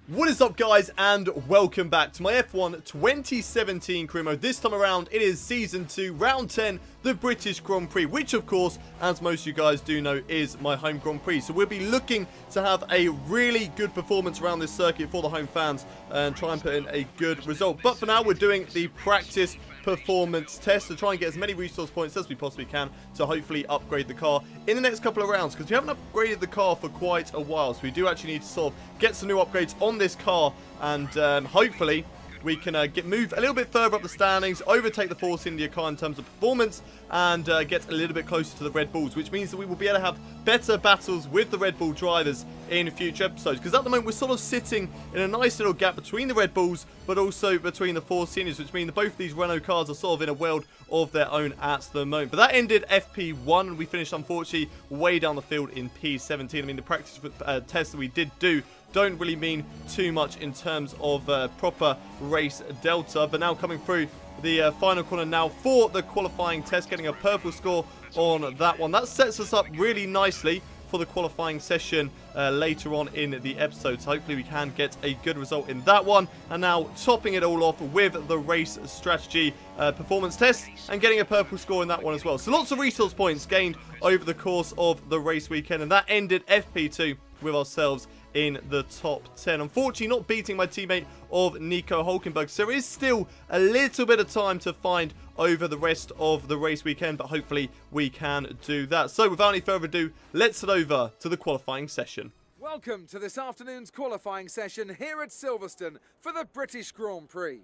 What is up, guys, and welcome back to my F1 2017 career mode. This time around, it is Season 2, Round 10, the British Grand Prix, which, of course, as most of you guys do know, is my home Grand Prix. So we'll be looking to have a really good performance around this circuit for the home fans and try and put in a good result. But for now, we're doing the practice performance test to try and get as many resource points as we possibly can to hopefully upgrade the car in the next couple of rounds, because we haven't upgraded the car for quite a while, so we do actually need to sort of get some new upgrades on this car, and hopefully we can move a little bit further up the standings, overtake the Force India car in terms of performance, and get a little bit closer to the Red Bulls, which means that we will be able to have better battles with the Red Bull drivers in future episodes. Because at the moment, we're sort of sitting in a nice little gap between the Red Bulls, but also between the Force Indias, which means that both of these Renault cars are sort of in a world of their own at the moment. But that ended FP1, and we finished, unfortunately, way down the field in P17. I mean, the practice test that we did do don't really mean too much in terms of proper race delta. But now coming through the final corner now for the qualifying test, getting a purple score on that one. That sets us up really nicely for the qualifying session later on in the episode. So hopefully we can get a good result in that one. And now topping it all off with the race strategy performance test and getting a purple score in that one as well. So lots of resource points gained over the course of the race weekend, and that ended FP2 with ourselves in the top 10. Unfortunately, not beating my teammate of Nico Hulkenberg, so there is still a little bit of time to find over the rest of the race weekend, but hopefully we can do that. So without any further ado, let's head over to the qualifying session. Welcome to this afternoon's qualifying session here at Silverstone for the British Grand Prix.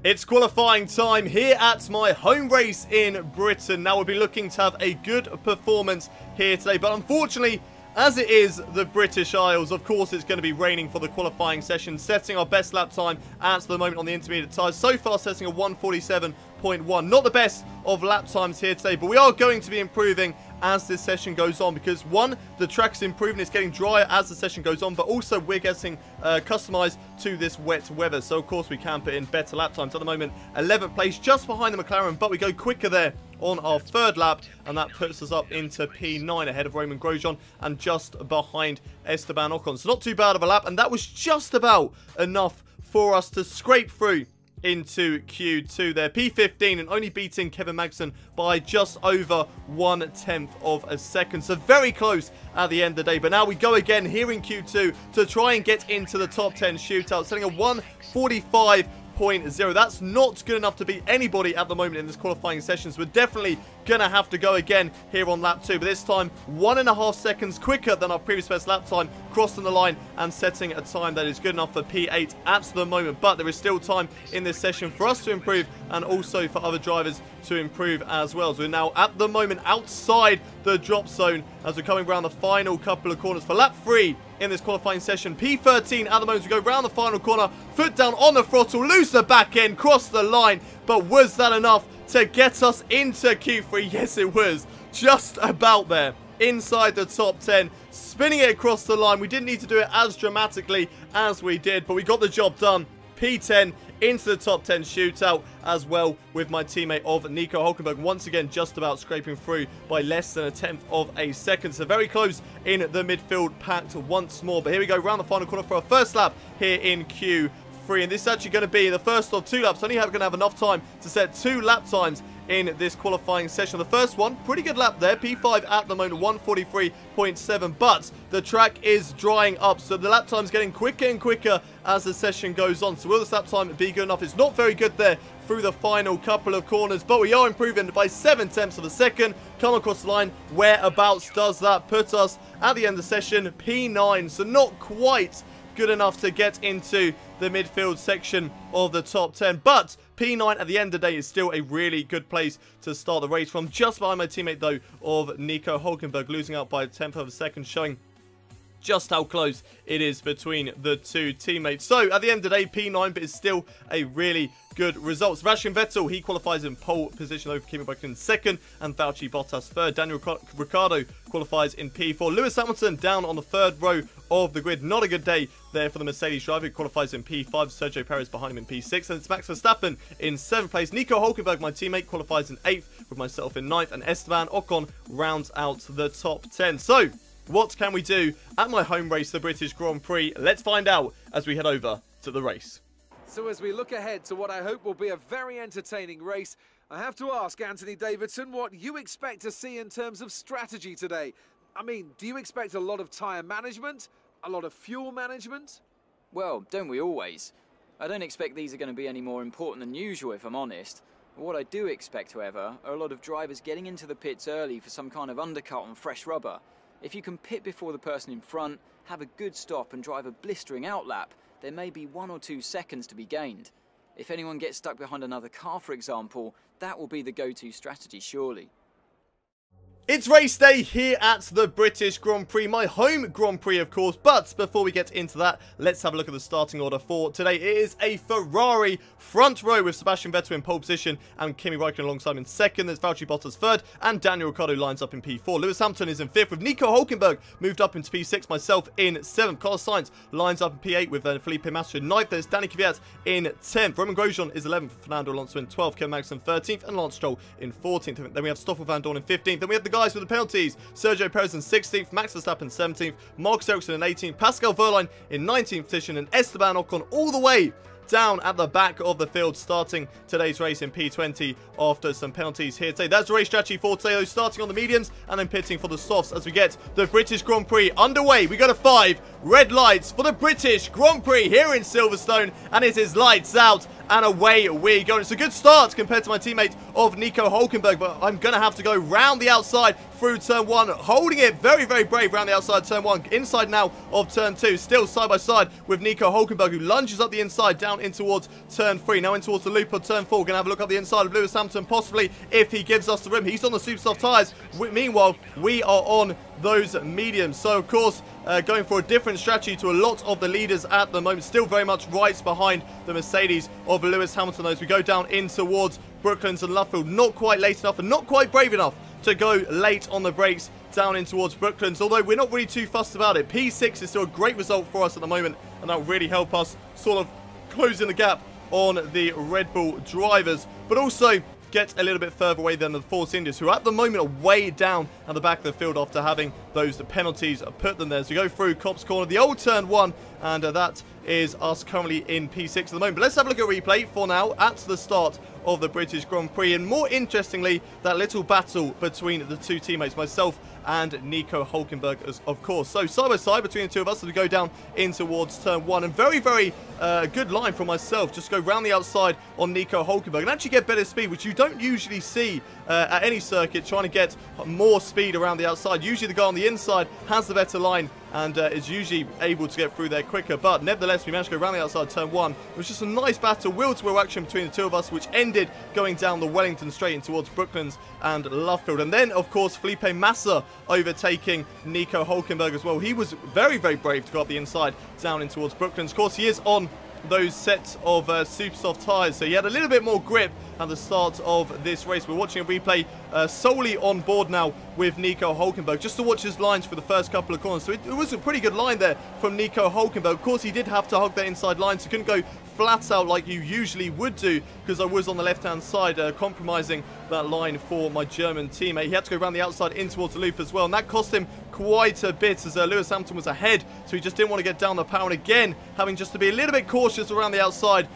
It's qualifying time here at my home race in Britain. Now we'll be looking to have a good performance here today, but unfortunately, as it is the British Isles, of course it's going to be raining for the qualifying session, setting our best lap time at the moment on the intermediate tyres. So far setting a 1:47.1. Not the best of lap times here today, but we are going to be improving as this session goes on, because one, the track's improving, it's getting drier as the session goes on, but also we're getting customized to this wet weather, so of course we can put in better lap times. At the moment, 11th place, just behind the McLaren, but we go quicker there on our third lap, and that puts us up into P9 ahead of Romain Grosjean and just behind Esteban Ocon. So not too bad of a lap, and that was just about enough for us to scrape through into Q2 there. P15, and only beating Kevin Magnussen by just over 1/10 of a second. So very close at the end of the day. But now we go again here in Q2 to try and get into the top 10 shootout, setting a 1:45.0. That's not good enough to beat anybody at the moment in this qualifying session, so we're definitely gonna have to go again here on lap 2, but this time 1.5 seconds quicker than our previous best lap time, crossing the line and setting a time that is good enough for P8 at the moment. But there is still time in this session for us to improve, and also for other drivers to improve as well. So we're now at the moment outside the drop zone as we're coming around the final couple of corners for lap 3 in this qualifying session. P13 at the moment as we go round the final corner, foot down on the throttle, lose the back end, cross the line. But was that enough to get us into Q3? Yes, it was. Just about there. Inside the top 10. Spinning it across the line. We didn't need to do it as dramatically as we did, but we got the job done. P10 into the top 10 shootout as well with my teammate of Nico Hulkenberg. Once again, just about scraping through by less than 1/10 of a second. So very close in the midfield, packed once more. But here we go, round the final corner for our first lap here in Q3. And this is actually going to be the first of 2 laps. Only going to have enough time to set 2 lap times in this qualifying session. The first one, pretty good lap there, P5 at the moment, 1:43.7, but the track is drying up, so the lap time's getting quicker and quicker as the session goes on. So will this lap time be good enough? It's not very good there through the final couple of corners, but we are improving by 7/10 of a second. Come across the line, whereabouts does that put us at the end of the session? P9, so not quite good enough to get into the midfield section of the top 10, but P9 at the end of the day is still a really good place to start the race from. Just behind my teammate though of Nico Hulkenberg, losing out by 1/10 of a second, showing just how close it is between the two teammates. So at the end of the day, P9, but it's still a really good result. Sebastian Vettel, he qualifies in pole position over Kimi Räikkönen in second, and Valtteri Bottas third. Daniel Ricciardo qualifies in P4. Lewis Hamilton down on the third row of the grid. Not a good day there for the Mercedes driver, who qualifies in P5. Sergio Perez behind him in P6, and it's Max Verstappen in 7th place. Nico Hulkenberg, my teammate, qualifies in 8th, with myself in 9th, and Esteban Ocon rounds out the top 10. So what can we do at my home race, the British Grand Prix? Let's find out as we head over to the race. So as we look ahead to what I hope will be a very entertaining race, I have to ask Anthony Davidson what you expect to see in terms of strategy today. I mean, do you expect a lot of tyre management? A lot of fuel management? Well, don't we always? I don't expect these are going to be any more important than usual, if I'm honest. What I do expect, however, are a lot of drivers getting into the pits early for some kind of undercut on fresh rubber. If you can pit before the person in front, have a good stop and drive a blistering outlap, there may be 1 or 2 seconds to be gained. If anyone gets stuck behind another car, for example, that will be the go-to strategy, surely. It's race day here at the British Grand Prix, my home Grand Prix of course, but before we get into that, let's have a look at the starting order for today. It is a Ferrari front row with Sebastian Vettel in pole position and Kimi Räikkönen alongside in second. There's Valtteri Bottas third and Daniel Ricciardo lines up in P4. Lewis Hamilton is in fifth with Nico Hülkenberg moved up into P6, myself in 7th. Carlos Sainz lines up in P8 with Felipe Massa in 9th. There's Danny Kvyat in 10th. Roman Grosjean is 11th, Fernando Alonso in 12th, Kevin Magnussen 13th and Lance Stroll in 14th. Then we have Stoffel Van Dorn in 15th. Then we have the guys with the penalties. Sergio Perez in 16th, Max Verstappen 17th, Marcus Ericsson in 18th, Pascal Wehrlein in 19th position, and Esteban Ocon all the way down at the back of the field, starting today's race in P20 after some penalties here today. That's the race strategy for today, starting on the mediums and then pitting for the softs as we get the British Grand Prix underway. We go to 5 red lights for the British Grand Prix here in Silverstone, and it is lights out and away we go. It's a good start compared to my teammate of Nico Hülkenberg, but I'm going to have to go round the outside through turn 1, holding it very, very brave round the outside turn 1, inside now of turn 2, still side by side with Nico Hülkenberg, who lunges up the inside down in towards turn 3, now in towards the loop of turn 4. Gonna have a look up the inside of Lewis Hamilton, possibly if he gives us the room. He's on the super soft tyres. Meanwhile, we are on those mediums. So of course, going for a different strategy to a lot of the leaders at the moment, still very much right behind the Mercedes of Lewis Hamilton as we go down in towards Brooklands and Luffield. Not quite late enough and not quite brave enough to go late on the brakes down in towards Brooklands, although we're not really too fussed about it. P6 is still a great result for us at the moment, and that will really help us sort of closing the gap on the Red Bull drivers, but also get a little bit further away than the Force Indians, who at the moment are way down at the back of the field after having those penalties put them there. So we go through Cops Corner, the old turn 1, and that is us currently in P6 at the moment. But let's have a look at replay for now at the start of the British Grand Prix, and more interestingly, that little battle between the two teammates, myself and Nico Hülkenberg, of course. So side by side between the two of us as we go down in towards turn 1, and very, very good line from myself. Just go round the outside on Nico Hülkenberg and actually get better speed, which you don't usually see at any circuit, trying to get more speed around the outside. Usually the guy on the inside has the better line and is usually able to get through there quicker, but nevertheless we managed to go around the outside turn 1. It was just a nice battle, wheel-to-wheel action between the two of us, which ended going down the Wellington straight in towards Brooklands and Luffield. And then of course Felipe Massa overtaking Nico Hülkenberg as well. He was very, very brave to go up the inside down in towards Brooklands. Of course he is on those sets of super soft tyres, so he had a little bit more grip at the start of this race. We're watching a replay solely on board now with Nico Hülkenberg, just to watch his lines for the first couple of corners. So it was a pretty good line there from Nico Hülkenberg. Of course he did have to hug that inside line, so couldn't go flat out like you usually would do, because I was on the left hand side compromising that line for my German teammate. He had to go around the outside in towards the loop as well, and that cost him quite a bit as Lewis Hamilton was ahead, so he just didn't want to get down the power, and again having just to be a little bit cautious around the outside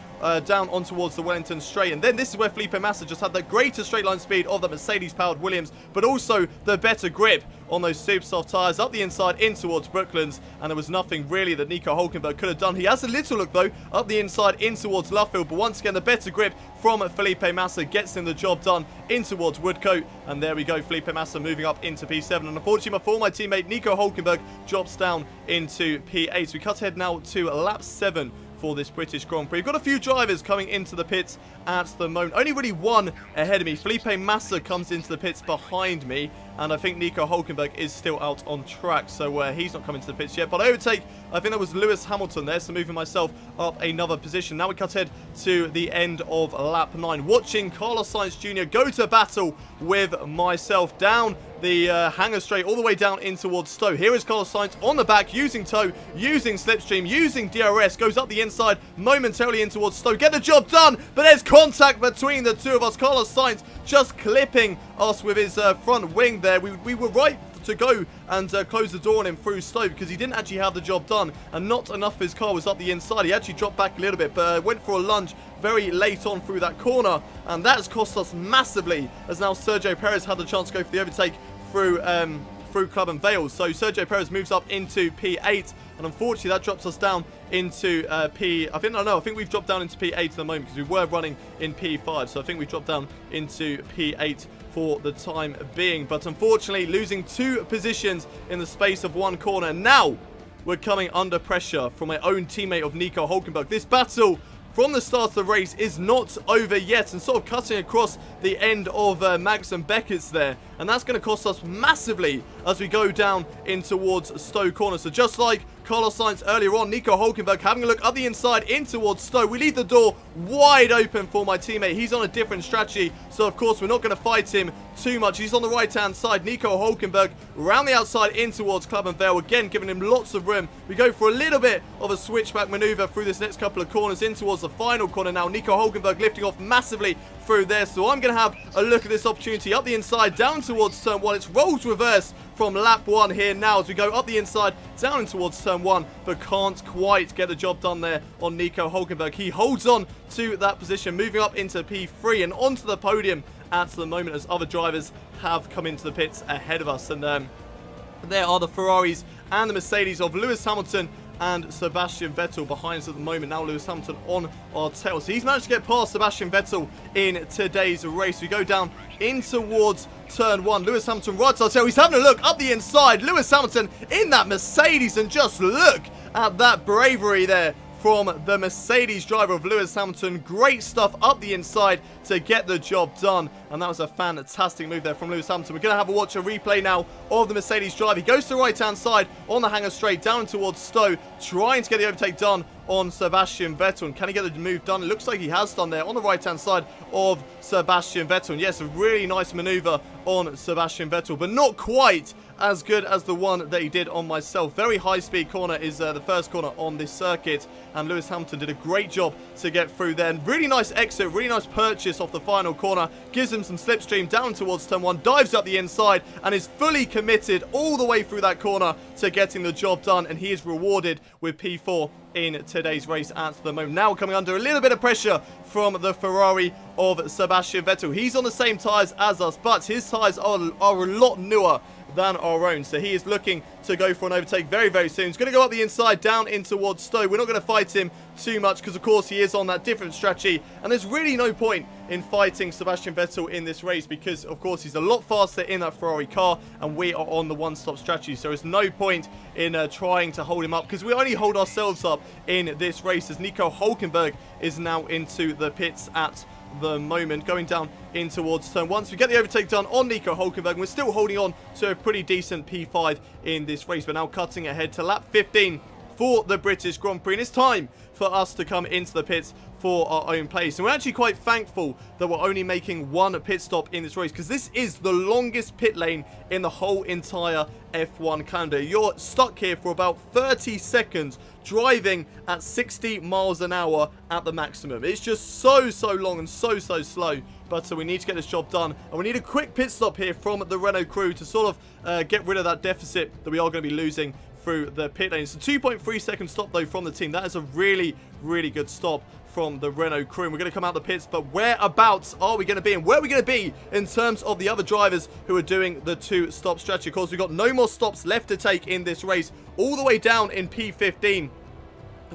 down on towards the Wellington straight. And then this is where Felipe Massa just had the greater straight line speed of the Mercedes powered Williams, but also the better grip on those super soft tyres up the inside in towards Brooklands, and there was nothing really that Nico Hülkenberg could have done. He has a little look though up the inside in towards Luffield, but once again the better grip from Felipe Massa gets him the job done in towards Woodcote. And there we go, Felipe Massa moving up into P7, and unfortunately for my teammate Nico Hülkenberg drops down into P8. So we cut ahead now to lap 7 for this British Grand Prix. We've got a few drivers coming into the pits at the moment. Only really one ahead of me. Felipe Massa comes into the pits behind me, and I think Nico Hülkenberg is still out on track, so he's not coming to the pits yet. But I overtake, I think that was Lewis Hamilton there, so moving myself up another position. Now we cut ahead to the end of lap 9, watching Carlos Sainz Jr. go to battle with myself down the hangar straight all the way down in towards Stowe. Here is Carlos Sainz on the back, using tow, using slipstream, using DRS, goes up the inside momentarily in towards Stowe. Get the job done, but there's contact between the two of us. Carlos Sainz just clipping us with his front wing there. We were right have to go and close the door on him through Stowe because he didn't actually have the job done and not enough of his car was up the inside. He actually dropped back a little bit, but went for a lunge very late on through that corner, and that has cost us massively as now Sergio Perez had the chance to go for the overtake through Club and Vale. So Sergio Perez moves up into P8, and unfortunately that drops us down into I think we've dropped down into P8 at the moment because we were running in P5, so I think we've dropped down into P8 for the time being. But unfortunately, losing 2 positions in the space of 1 corner. Now we're coming under pressure from my own teammate of Nico Hülkenberg. This battle from the start of the race is not over yet, and sort of cutting across the end of Max and Beckett's there, and that's going to cost us massively as we go down in towards Stowe corner. So just like Carlos Sainz earlier on, Nico Hülkenberg having a look up the inside in towards Stowe. We leave the door wide open for my teammate. He's on a different strategy, so of course we're not going to fight him too much. He's on the right hand side. Nico Hülkenberg around the outside in towards Club and Vale, again giving him lots of room. We go for a little bit of a switchback maneuver through this next couple of corners in towards the final corner now. Nico Hülkenberg lifting off massively through there, so I'm going to have a look at this opportunity up the inside down towards turn 1. It's roles reverse from lap 1 here now as we go up the inside down towards turn 1, but can't quite get the job done there on Nico Hülkenberg. He holds on to that position, moving up into P3 and onto the podium at the moment as other drivers have come into the pits ahead of us. And there are the Ferraris and the Mercedes of Lewis Hamilton and Sebastian Vettel behind us at the moment. Now Lewis Hamilton on our tail. So he's managed to get past Sebastian Vettel in today's race. We go down in towards turn 1. Lewis Hamilton rides our tail. He's having a look up the inside. Lewis Hamilton in that Mercedes, and just look at that bravery there from the Mercedes driver of Lewis Hamilton. Great stuff up the inside to get the job done, and that was a fantastic move there from Lewis Hamilton. We're going to have a watch a replay now of the Mercedes drive. He goes to the right hand side on the hanger straight down towards Stowe, trying to get the overtake done on Sebastian Vettel. And can he get the move done? It looks like he has done there on the right hand side of Sebastian Vettel. And yes, a really nice maneuver on Sebastian Vettel, but not quite as good as the one that he did on myself. Very high speed corner is the first corner on this circuit, and Lewis Hamilton did a great job to get through there. And really nice exit, really nice purchase off the final corner, gives him some slipstream down towards turn 1, dives up the inside and is fully committed all the way through that corner to getting the job done, and he is rewarded with P4 in today's race at the moment. Now coming under a little bit of pressure from the Ferrari of Sebastian Vettel. He's on the same tyres as us, but his tyres are a lot newer than our own, so he is looking to go for an overtake very, very soon. He's going to go up the inside down in towards Stowe. We're not going to fight him too much because of course he is on that different strategy, and there's really no point in fighting Sebastian Vettel in this race because of course he's a lot faster in that Ferrari car and we are on the one-stop strategy, so there's no point in trying to hold him up because we only hold ourselves up in this race as Nico Hülkenberg is now into the pits at the moment, going down in towards turn 1. So we get the overtake done on Nico Hülkenberg, and we're still holding on to a pretty decent P5 in this race. We're now cutting ahead to lap 15 for the British Grand Prix, and it's time for us to come into the pits for our own place. And we're actually quite thankful that we're only making one pit stop in this race because this is the longest pit lane in the whole entire F1 calendar. You're stuck here for about 30 seconds driving at 60 miles an hour at the maximum. It's just so long and so slow, but we need to get this job done, and we need a quick pit stop here from the Renault crew to sort of get rid of that deficit that we are going to be losing through the pit lane. It's a 2.3 second stop though from the team. That is a really good stop from the Renault crew. And we're going to come out the pits, but whereabouts are we going to be, and where are we going to be in terms of the other drivers who are doing the 2-stop strategy? Of course, we've got no more stops left to take in this race, all the way down in P15.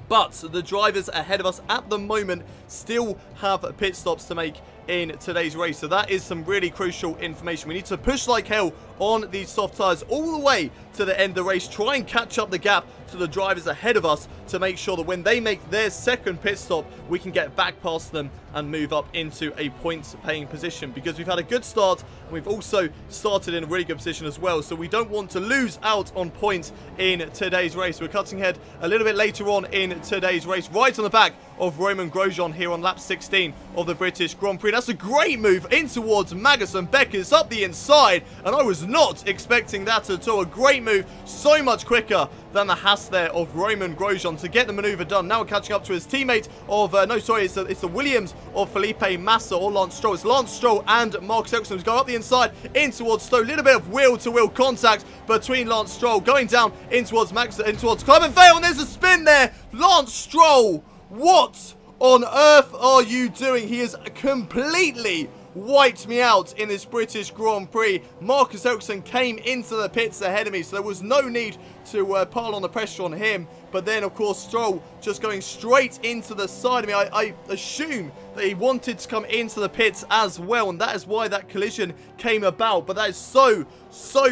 But the drivers ahead of us at the moment still have pit stops to make in today's race. So that is some really crucial information. We need to push like hell on these soft tyres all the way to the end of the race. Try and catch up the gap to the drivers ahead of us to make sure that when they make their second pit stop, we can get back past them and move up into a points-paying position. Because we've had a good start, and we've also started in a really good position as well. So we don't want to lose out on points in today's race. We're cutting ahead a little bit later on in today's race, right on the back of Romain Grosjean here on lap 16 of the British Grand Prix. That's a great move in towards Magnussen. Beckers up the inside, and I was not expecting that at all. A great move, so much quicker than the Haas there of Romain Grosjean to get the maneuver done. Now we're catching up to his teammate of, it's the Williams of Felipe Massa or Lance Stroll. It's Lance Stroll and Marcus Ericsson who's going up the inside in towards Stowe. A little bit of wheel-to-wheel contact between Lance Stroll going down in towards Max, in towards Clement Vale, and there's a spin there. Lance Stroll, what on earth are you doing? He is completely wiped me out in this British Grand Prix. Marcus Ericsson came into the pits ahead of me, so there was no need to pile on the pressure on him. But then, of course, Stroll just going straight into the side of me. I assume that he wanted to come into the pits as well, and that is why that collision came about. But that is so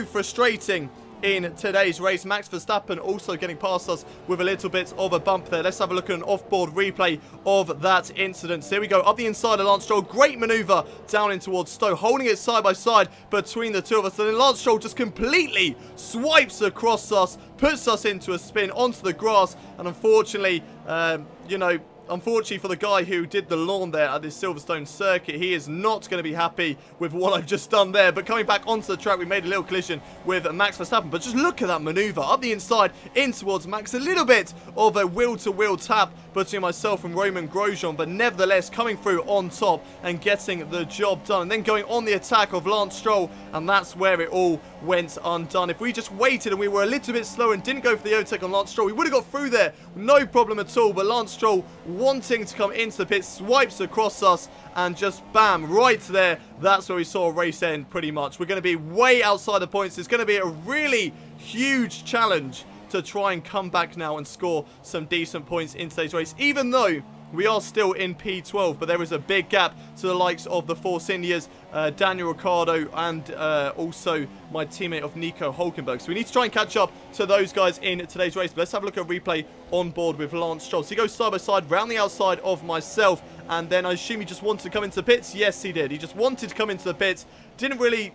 frustrating in today's race. Max Verstappen also getting past us with a little bit of a bump there. Let's have a look at an off-board replay of that incident. So here we go, up the inside of Lance Stroll. Great maneuver down in towards Stowe, holding it side by side between the two of us. And then Lance Stroll just completely swipes across us, puts us into a spin onto the grass. And unfortunately, unfortunately for the guy who did the lawn there at this Silverstone circuit, he is not going to be happy with what I've just done there. But coming back onto the track, we made a little collision with Max Verstappen. But just look at that maneuver up the inside in towards Max. A little bit of a wheel-to-wheel tap between myself and Romain Grosjean, but nevertheless coming through on top and getting the job done. And then going on the attack of Lance Stroll, and that's where it all went undone. If we just waited and we were a little bit slower and didn't go for the overtake on Lance Stroll, we would have got through there, no problem at all. But Lance Stroll, wanting to come into the pit, swipes across us and just bam, right there. That's where we saw a race end pretty much. We're going to be way outside the points. It's going to be a really huge challenge to try and come back now and score some decent points in today's race, even though we are still in P12, but there is a big gap to the likes of the Force Indias, Daniel Ricciardo, and also my teammate of Nico Hulkenberg. So we need to try and catch up to those guys in today's race. But let's have a look at a replay on board with Lance Stroll. So he goes side by side, round the outside of myself, and then I assume he just wanted to come into the pits. Yes, he did. He just wanted to come into the pits. Didn't really,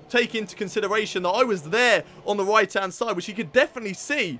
take into consideration that I was there on the right-hand side, which he could definitely see.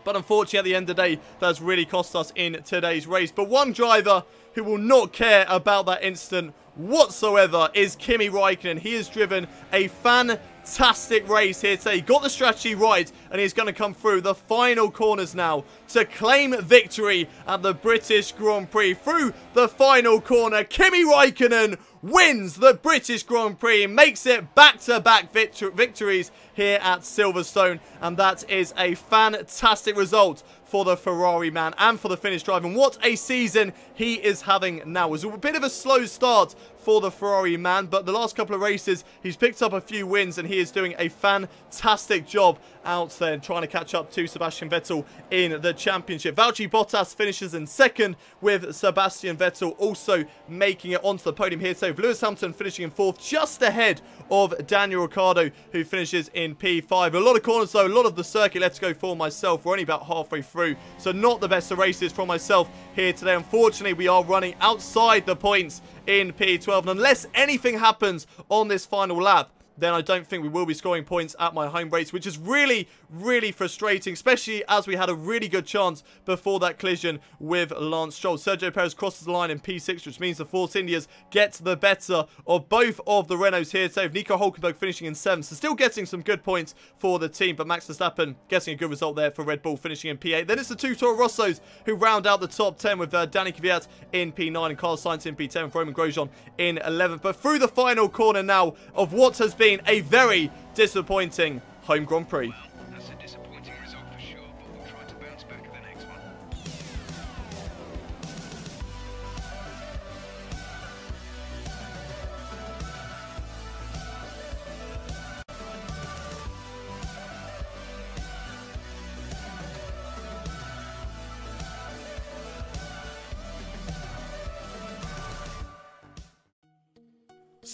But unfortunately, at the end of the day, that's really cost us in today's race. But one driver who will not care about that incident whatsoever is Kimi Räikkönen. He has driven a fantastic race here today. He got the strategy right, and he's going to come through the final corners now to claim victory at the British Grand Prix. Through the final corner, Kimi Räikkönen wins the British Grand Prix, makes it back-to-back victories here at Silverstone, and that is a fantastic result for the Ferrari man and for the Finnish driver. And what a season he is having now. It was a bit of a slow start for the Ferrari man, but the last couple of races he's picked up a few wins, and he is doing a fantastic job out there and trying to catch up to Sebastian Vettel in the championship. Valtteri Bottas finishes in second, with Sebastian Vettel also making it onto the podium here today, with Lewis Hamilton finishing in fourth, just ahead of Daniel Ricciardo, who finishes in P5. A lot of corners though, a lot of the circuit. Let's go for myself. We're only about halfway through, so not the best of races from myself here today. Unfortunately, we are running outside the points in P12, and unless anything happens on this final lap, then I don't think we will be scoring points at my home race, which is really, really frustrating, especially as we had a really good chance before that collision with Lance Stroll. Sergio Perez crosses the line in P6, which means the Force Indias get the better of both of the Renaults here today, with Nico Hulkenberg finishing in 7th, so still getting some good points for the team, but Max Verstappen getting a good result there for Red Bull, finishing in P8. Then it's the two Toro Rossos who round out the top 10, with Danny Kvyat in P9 and Carlos Sainz in P10, with Romain Grosjean in 11th. But through the final corner now of what has been a very disappointing home Grand Prix. That's a disappointing result for sure, but we'll try to bounce back at the next one.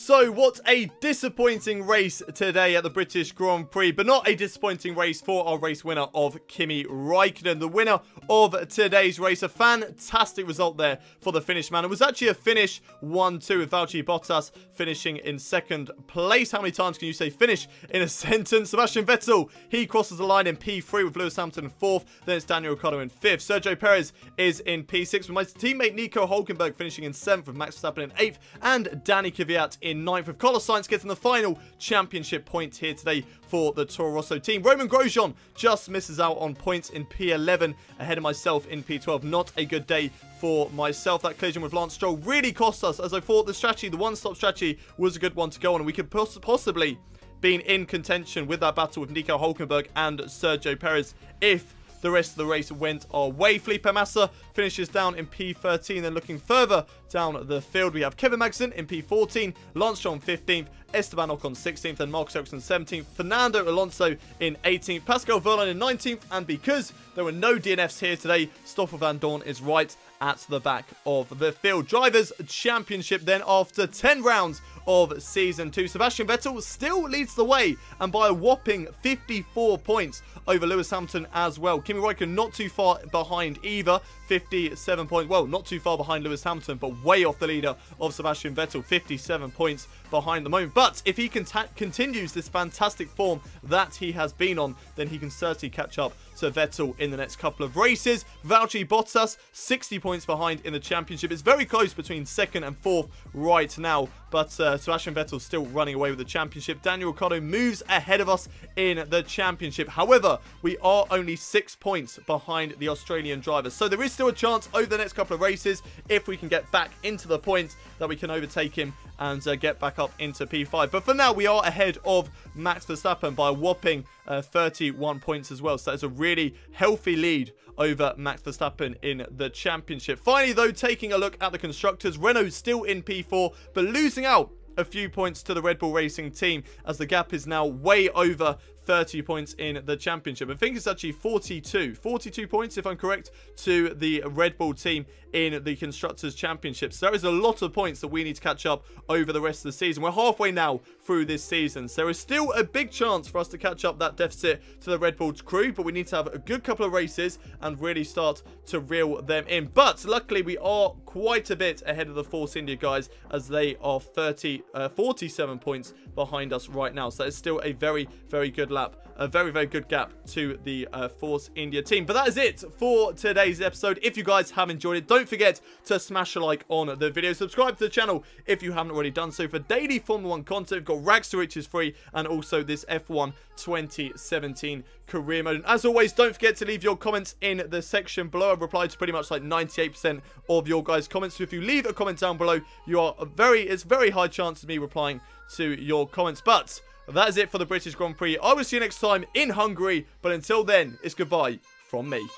So, what a disappointing race today at the British Grand Prix, but not a disappointing race for our race winner of Kimi Räikkönen. The winner of today's race, a fantastic result there for the Finnish man. It was actually a finish 1-2 with Valtteri Bottas finishing in second place. How many times can you say finish in a sentence? Sebastian Vettel, he crosses the line in P3 with Lewis Hamilton in 4th. Then it's Daniel Ricciardo in 5th. Sergio Perez is in P6 with my teammate Nico Hülkenberg finishing in 7th with Max Verstappen in 8th. And Danny Kvyat in 9th with Carlos Sainz getting the final championship point here today for the Toro Rosso team. Romain Grosjean just misses out on points in P11 ahead of myself in P12. Not a good day for myself. That collision with Lance Stroll really cost us, as I thought the strategy, the one-stop strategy, was a good one to go on, and we could possibly been in contention with that battle with Nico Hülkenberg and Sergio Perez if the rest of the race went our way. Felipe Massa finishes down in P13. Then looking further down the field, we have Kevin Magnussen in P14, Lance Stroll 15th, Esteban Ocon 16th, and Marcus Ericsson 17th, Fernando Alonso in 18th, Pascal Wehrlein in 19th, and because there were no DNFs here today, Stoffel Van Dorn is right at the back of the field. Drivers' Championship then after 10 rounds of Season 2. Sebastian Vettel still leads the way, and by a whopping 54 points over Lewis Hamilton as well. Kimi Räikkönen not too far behind either, 57 points. Well, not too far behind Lewis Hamilton, but way off the leader of Sebastian Vettel, 57 points behind the moment. But if he continues this fantastic form that he has been on, then he can certainly catch up to Vettel in the next couple of races. Valtteri Bottas, 60 points behind in the championship. It's very close between 2nd and 4th right now, but Sebastian Vettel still running away with the championship. Daniel Ricciardo moves ahead of us in the championship. However, we are only 6 points behind the Australian drivers, so there is still a chance over the next couple of races, if we can get back into the points, that we can overtake him and get back up into P5. But for now, we are ahead of Max Verstappen by a whopping 31 points as well. So that's a really healthy lead over Max Verstappen in the championship. Finally, though, taking a look at the constructors, Renault still in P4, but losing out a few points to the Red Bull Racing team, as the gap is now way over 30 points in the championship. I think it's actually 42 points, if I'm correct, to the Red Bull team in the Constructors' Championship. So there is a lot of points that we need to catch up over the rest of the season. We're halfway now through this season, so there is still a big chance for us to catch up that deficit to the Red Bull crew, but we need to have a good couple of races and really start to reel them in. But luckily, we are quite a bit ahead of the Force India guys, as they are 47 points behind us right now. So it's still a very, very good lap. A very, very good gap to the Force India team. But that is it for today's episode. If you guys have enjoyed it, don't forget to smash a like on the video. Subscribe to the channel if you haven't already done so for daily Formula 1 content. We've got Rags to Riches free, and also this F1 2017 career mode. And as always, don't forget to leave your comments in the section below. I've replied to pretty much like 98% of your guys' comments. So if you leave a comment down below, it's very high chance of me replying to your comments. But that is it for the British Grand Prix. I will see you next time in Hungary. But until then, it's goodbye from me.